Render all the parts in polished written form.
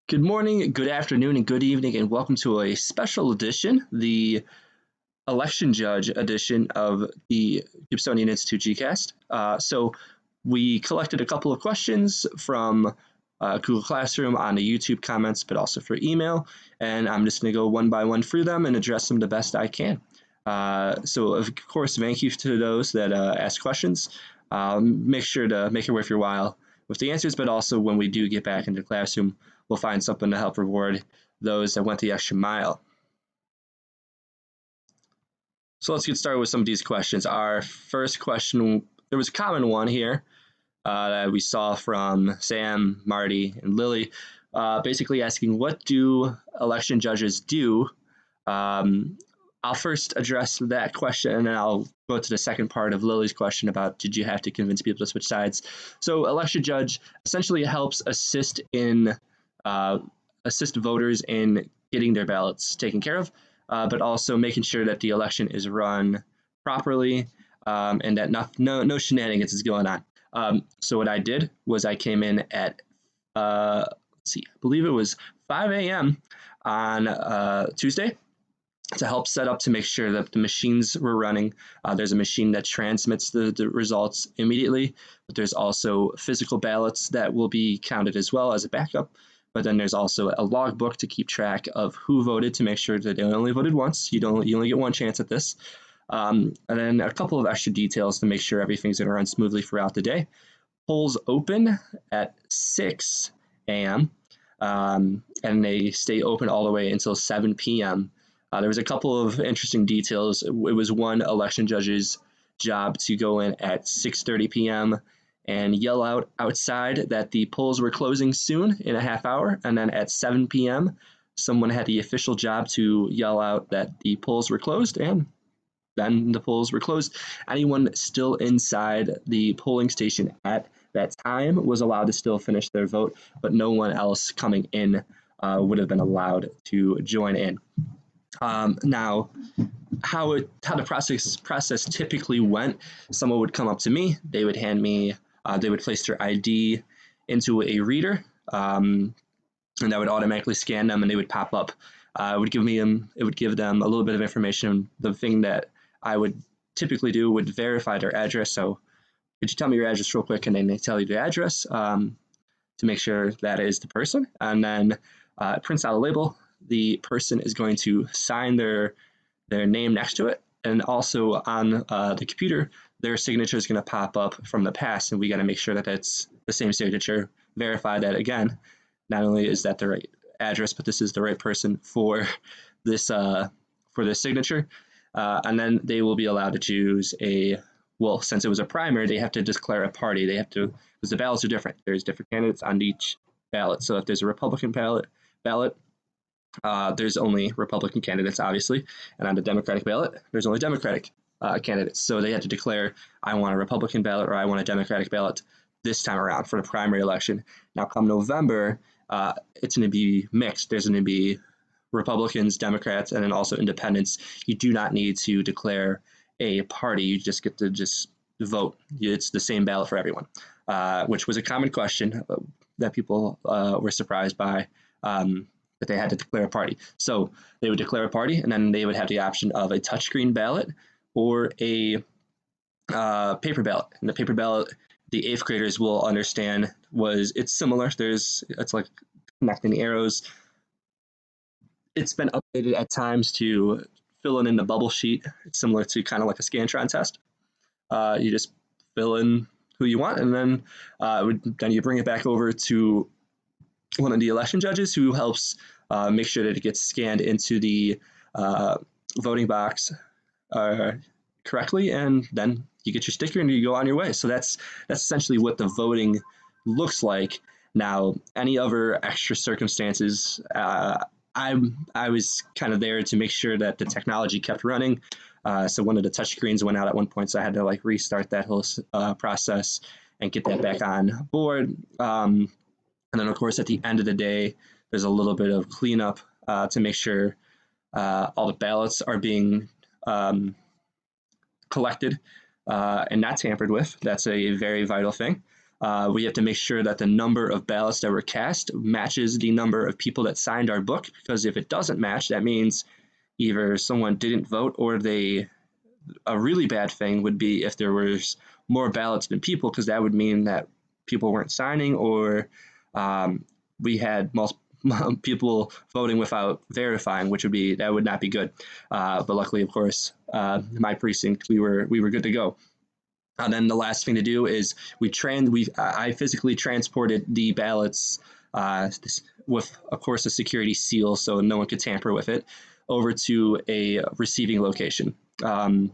Good morning, good afternoon, and good evening, and welcome to a special edition, the election judge edition of the Gibsonian Institute GCast. We collected a couple of questions from Google Classroom on the YouTube comments, but also for email, and I'm just going to go one by one through them and address them the best I can. Of course, thank you to those that ask questions. Make sure to make it worth your while with the answers, but also when we do get back into the classroom, we'll find something to help reward those that went the extra mile. So let's get started with some of these questions. Our first question, there was a common one here that we saw from Sam, Marty, and Lily, basically asking, what do election judges do? I'll first address that question, and then I'll go to the second part of Lily's question about did you have to convince people to switch sides. So election judge essentially helps assist voters in getting their ballots taken care of, but also making sure that the election is run properly and that no shenanigans is going on. So what I did was I came in at, I believe it was 5 a.m. on Tuesday to help set up to make sure that the machines were running. There's a machine that transmits the results immediately, but there's also physical ballots that will be counted as well as a backup. But then there's also a logbook to keep track of who voted to make sure that they only voted once. You only get one chance at this. And then a couple of extra details to make sure everything's going to run smoothly throughout the day. Polls open at 6 a.m. And they stay open all the way until 7 p.m. There was a couple of interesting details. It was one election judge's job to go in at 6:30 p.m. and yell out outside that the polls were closing soon in a half hour. And then at 7 p.m., someone had the official job to yell out that the polls were closed, and then the polls were closed. Anyone still inside the polling station at that time was allowed to still finish their vote, but no one else coming in would have been allowed to join in. Now, how the process typically went, someone would come up to me, they would hand me, they would place their ID into a reader, and that would automatically scan them, and they would pop up. It would give them a little bit of information. The thing that I would typically do would verify their address. So, could you tell me your address real quick? And then they tell you the address to make sure that is the person, and then it prints out a label. The person is going to sign their name next to it, and also on the computer, their signature is going to pop up from the past, and we got to make sure that it's the same signature. Verify that again. Not only is that the right address, but this is the right person for this signature, and then they will be allowed to choose since it was a primary, they have to declare a party. They have to, because the ballots are different. There's different candidates on each ballot. So if there's a Republican ballot. There's only Republican candidates, obviously, and on the Democratic ballot, there's only Democratic candidates. So they had to declare, I want a Republican ballot or I want a Democratic ballot this time around for the primary election. Now, come November, it's going to be mixed. There's going to be Republicans, Democrats, and then also independents. You do not need to declare a party. You just get to vote. It's the same ballot for everyone, which was a common question that people were surprised by. That they had to declare a party. So they would declare a party, and then they would have the option of a touchscreen ballot or a paper ballot. And the paper ballot, the eighth graders will understand, it's similar. It's like connecting the arrows. It's been updated at times to fill in the bubble sheet. It's similar to kind of like a Scantron test. You just fill in who you want, and then you bring it back over to one of the election judges who helps make sure that it gets scanned into the voting box correctly, and then you get your sticker and you go on your way. So that's essentially what the voting looks like. Now, any other extra circumstances, I was kind of there to make sure that the technology kept running. So one of the touch screens went out at one point, so I had to restart that whole process and get that back on board. And then, of course, at the end of the day, there's a little bit of cleanup to make sure all the ballots are being collected and not tampered with. That's a very vital thing. We have to make sure that the number of ballots that were cast matches the number of people that signed our book, because if it doesn't match, that means either someone didn't vote or they, a really bad thing would be if there was more ballots than people, because that would mean that people weren't signing, or we had multiple people voting without verifying, which would not be good. But luckily, of course, my precinct, we were good to go. And then the last thing to do is I physically transported the ballots with, of course, a security seal so no one could tamper with it, over to a receiving location. Yeah,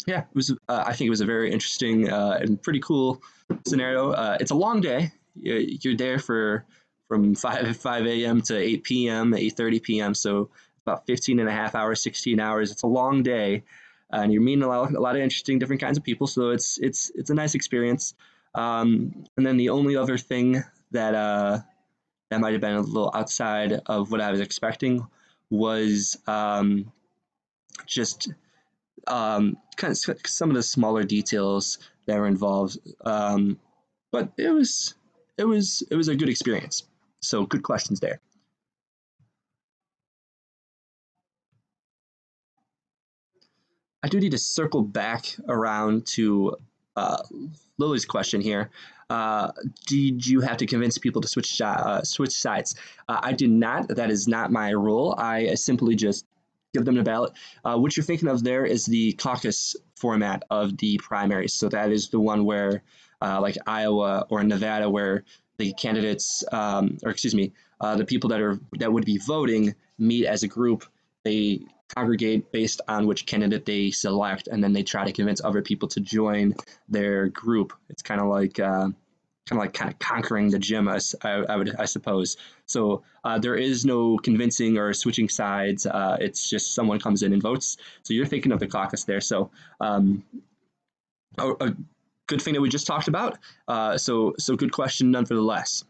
it was. I think it was a very interesting and pretty cool scenario. It's a long day. You're there from 5 a.m. to 8 p.m., 8:30 p.m. So about 15 and a half hours, 16 hours. It's a long day, and you're meeting a lot of interesting, different kinds of people. So it's a nice experience. And then the only other thing that might have been a little outside of what I was expecting was just kind of some of the smaller details that were involved. But it was a good experience. So good questions there. I do need to circle back around to Lily's question here. Did you have to convince people to switch sides? I did not. That is not my role. I simply just give them the ballot. What you're thinking of there is the caucus format of the primaries. So that is the one where, like Iowa or Nevada, where the candidates, or excuse me, the people that would be voting meet as a group. They congregate based on which candidate they select, and then they try to convince other people to join their group. It's kind of conquering the gym, I suppose. So there is no convincing or switching sides. It's just someone comes in and votes. So you're thinking of the caucus there. So a good thing that we just talked about. So good question nonetheless.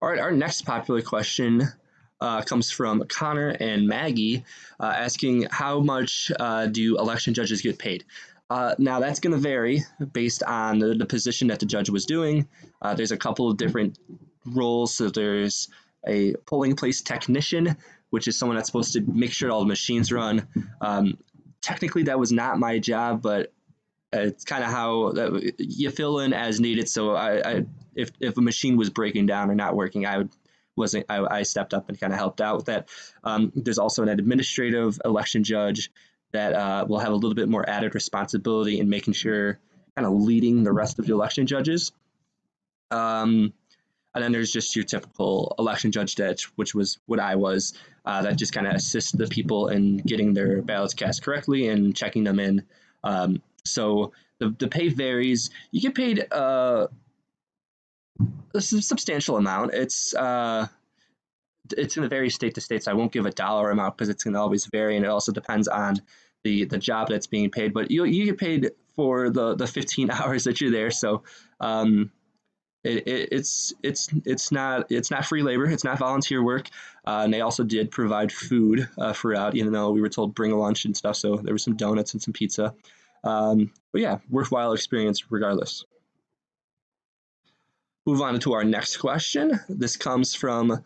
All right, our next popular question comes from Connor and Maggie, asking how much do election judges get paid? Now that's going to vary based on the position that the judge was doing. There's a couple of different roles. So there's a polling place technician, which is someone that's supposed to make sure all the machines run. Technically, that was not my job, but it's kind of how you fill in as needed. So if a machine was breaking down or not working, I stepped up and kind of helped out with that. There's also an administrative election judge that will have a little bit more added responsibility in making sure, kind of leading the rest of the election judges. And then there's just your typical election judge, which was what I was, that just kind of assists the people in getting their ballots cast correctly and checking them in. So the pay varies. You get paid a substantial amount. It's going to vary state to state, so I won't give a dollar amount because it's going to always vary, and it also depends on the job that's being paid. But you get paid for the 15 hours that you're there. So it's not free labor. It's not volunteer work. And they also did provide food throughout, even though we were told bring a lunch and stuff. So there was some donuts and some pizza. But yeah, worthwhile experience regardless. Move on to our next question. This comes from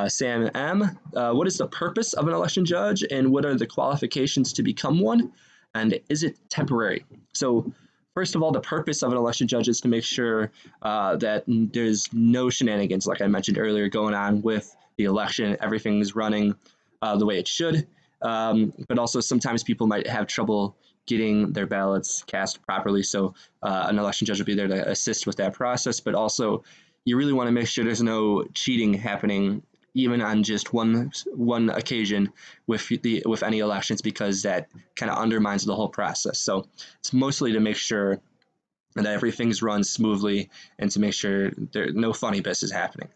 Sam M. What is the purpose of an election judge, and what are the qualifications to become one? And is it temporary? So first of all, the purpose of an election judge is to make sure that there's no shenanigans, like I mentioned earlier, going on with the election. Everything's running the way it should. But also sometimes people might have trouble getting their ballots cast properly. So an election judge will be there to assist with that process. But also, you really want to make sure there's no cheating happening, even on just one occasion with any elections, because that kind of undermines the whole process. So it's mostly to make sure that everything's run smoothly and to make sure there's no funny business happening.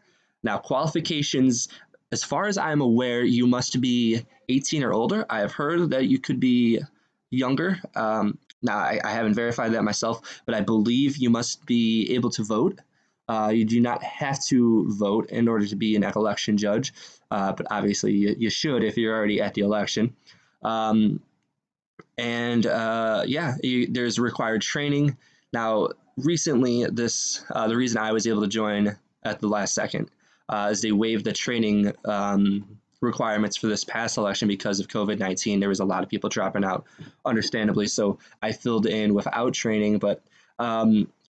Now, qualifications, as far as I'm aware, you must be 18 or older. I have heard that you could be younger. Now, I haven't verified that myself, but I believe you must be able to vote. You do not have to vote in order to be an election judge, but obviously you should if you're already at the election. There's required training. Now, recently, the reason I was able to join at the last second is they waived the training requirements for this past election because of COVID-19. There was a lot of people dropping out, understandably. So I filled in without training, but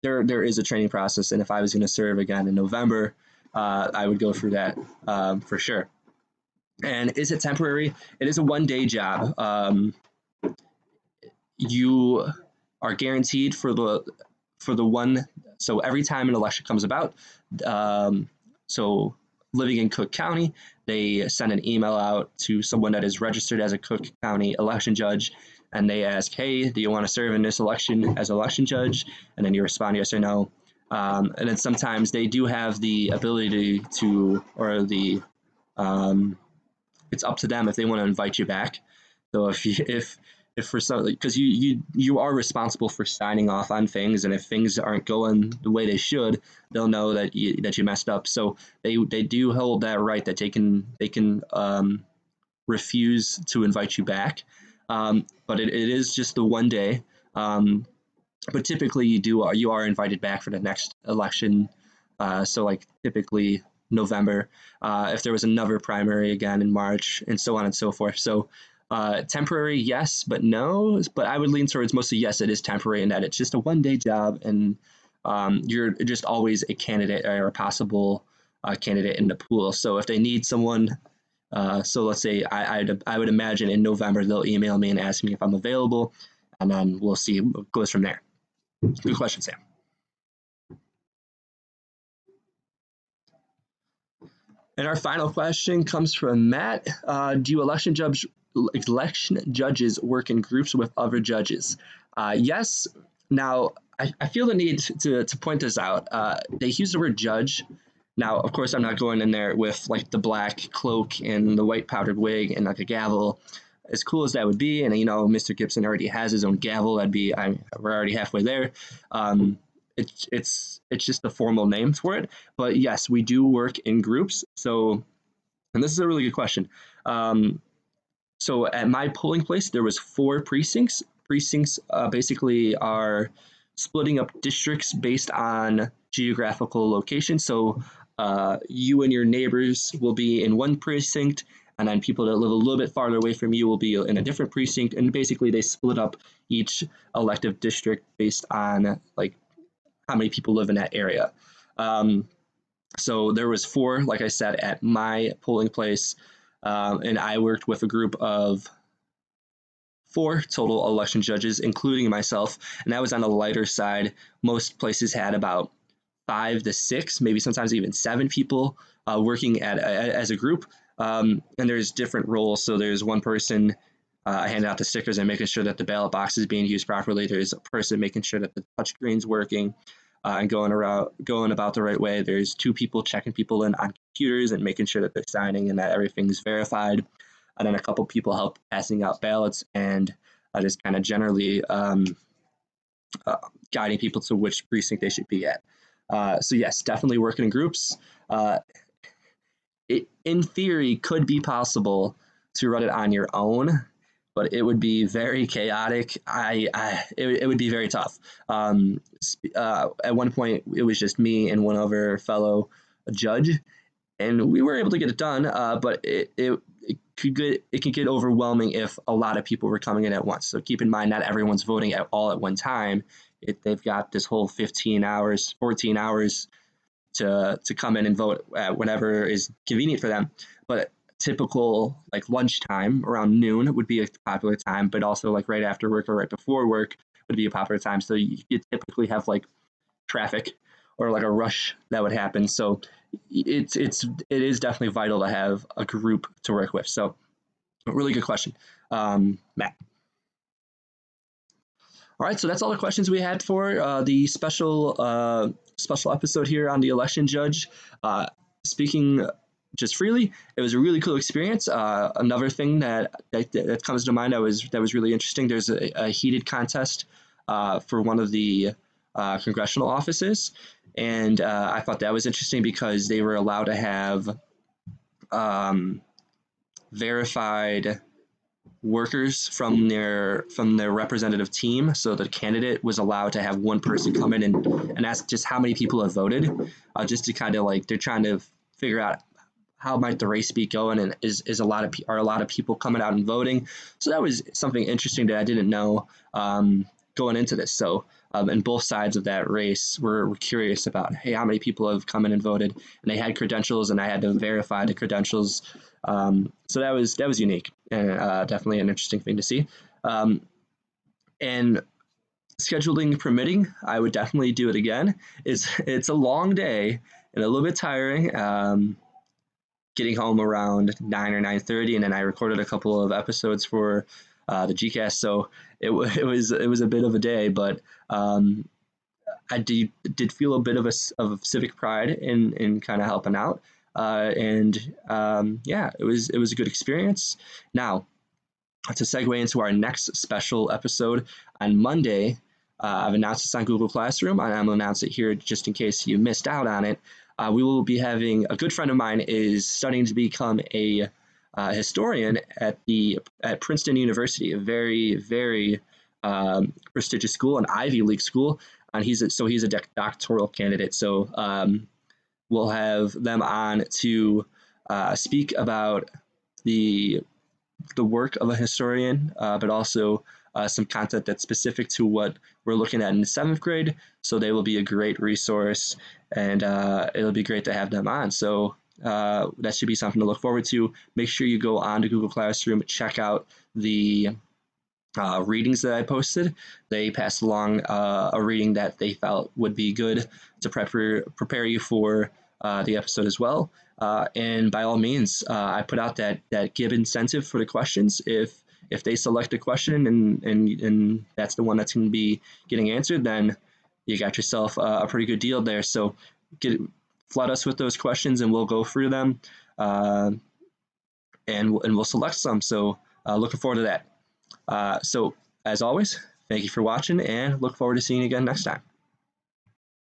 there is a training process, and if I was going to serve again in November, I would go through that for sure. And is it temporary? It is a one-day job. You are guaranteed for the one. So every time an election comes about, so living in Cook County, they send an email out to someone that is registered as a Cook County election judge, and they ask, "Hey, do you want to serve in this election as election judge?" And then you respond yes or no. And then sometimes they do have the ability to, or the it's up to them if they want to invite you back. So if for some, because you are responsible for signing off on things, and if things aren't going the way they should, they'll know that you messed up. So they do hold that right that they can refuse to invite you back. But it is just the one day. But typically you are invited back for the next election. So like typically November, if there was another primary again in March, and so on and so forth. So temporary, yes, but no. But I would lean towards mostly yes, it is temporary, in that it's just a one-day job, and you're just always a candidate or a possible candidate in the pool. So if they need someone, so let's say I would imagine in November they'll email me and ask me if I'm available, and then we'll see what goes from there. Good question, Sam. And our final question comes from Matt. Do election judges work in groups with other judges? Yes. Now, I feel the need to point this out. They use the word judge. Now, of course, I'm not going in there with like the black cloak and the white powdered wig and like a gavel. As cool as that would be, and Mr. Gibson already has his own gavel. We're already halfway there. It's just the formal name for it. But yes, we do work in groups. So, and this is a really good question. So at my polling place, there was 4 precincts. Precincts basically are splitting up districts based on geographical location. So you and your neighbors will be in one precinct, and then people that live a little bit farther away from you will be in a different precinct. And basically they split up each elective district based on like how many people live in that area. So there was 4, like I said, at my polling place, and I worked with a group of 4 total election judges, including myself, and that was on the lighter side. Most places had about 5 to 6, maybe sometimes even 7 people working as a group. And there's different roles. So there's one person handing out the stickers and making sure that the ballot box is being used properly. There's a person making sure that the touchscreen's working and going about the right way. There's 2 people checking people in on computers and making sure that they're signing and that everything's verified. And then a couple people help passing out ballots and just kind of generally guiding people to which precinct they should be at. So yes, definitely working in groups. It, in theory, could be possible to run it on your own, but it would be very chaotic. It would be very tough. At one point, it was just me and one other fellow judge, and we were able to get it done. But it could get overwhelming if a lot of people were coming in at once. So keep in mind, not everyone's voting all at one time. They've got this whole 15 hours, 14 hours to come in and vote at whenever is convenient for them. But typical like lunchtime around noon would be a popular time, but also like right after work or right before work would be a popular time. So you typically have like traffic or like a rush that would happen. So it is definitely vital to have a group to work with. So really good question, Matt. All right, so that's all the questions we had for the special episode here on the election judge. Speaking just freely, it was a really cool experience. Another thing that comes to mind that was really interesting. There's a heated contest for one of the congressional offices, and I thought that was interesting because they were allowed to have verified workers from their representative team. So the candidate was allowed to have one person come in and ask just how many people have voted, just to kind of like they're trying to figure out how might the race be going, and are a lot of people coming out and voting. So that was something interesting that I didn't know going into this. So and both sides of that race were curious about, hey, how many people have come in and voted, and they had credentials, and I had to verify the credentials. So that was unique and definitely an interesting thing to see. And scheduling permitting, I would definitely do it again. It's a long day and a little bit tiring. Getting home around 9 or 9:30, and then I recorded a couple of episodes for the GCast. So it was a bit of a day, but I did feel a bit of civic pride in kind of helping out, and yeah, it was a good experience. Now, to segue into our next special episode on Monday, I've announced this on Google Classroom, and I'm going to announce it here just in case you missed out on it. We will be having a good friend of mine is studying to become a historian at Princeton University, a very, very prestigious school, an Ivy League school, and he's a doctoral candidate. So we'll have them on to speak about the work of a historian, but also some content that's specific to what we're looking at in the 7th grade. So they will be a great resource, and it'll be great to have them on. So that should be something to look forward to. Make sure you go on to Google Classroom, check out the readings that I posted. They passed along a reading that they felt would be good to prepare you for the episode as well. And by all means, I put out that give incentive for the questions. If they select a question and that's the one that's going to be getting answered, then you got yourself a pretty good deal there. So flood us with those questions, and we'll go through them, and we'll select some. So looking forward to that. So as always, thank you for watching, and look forward to seeing you again next time.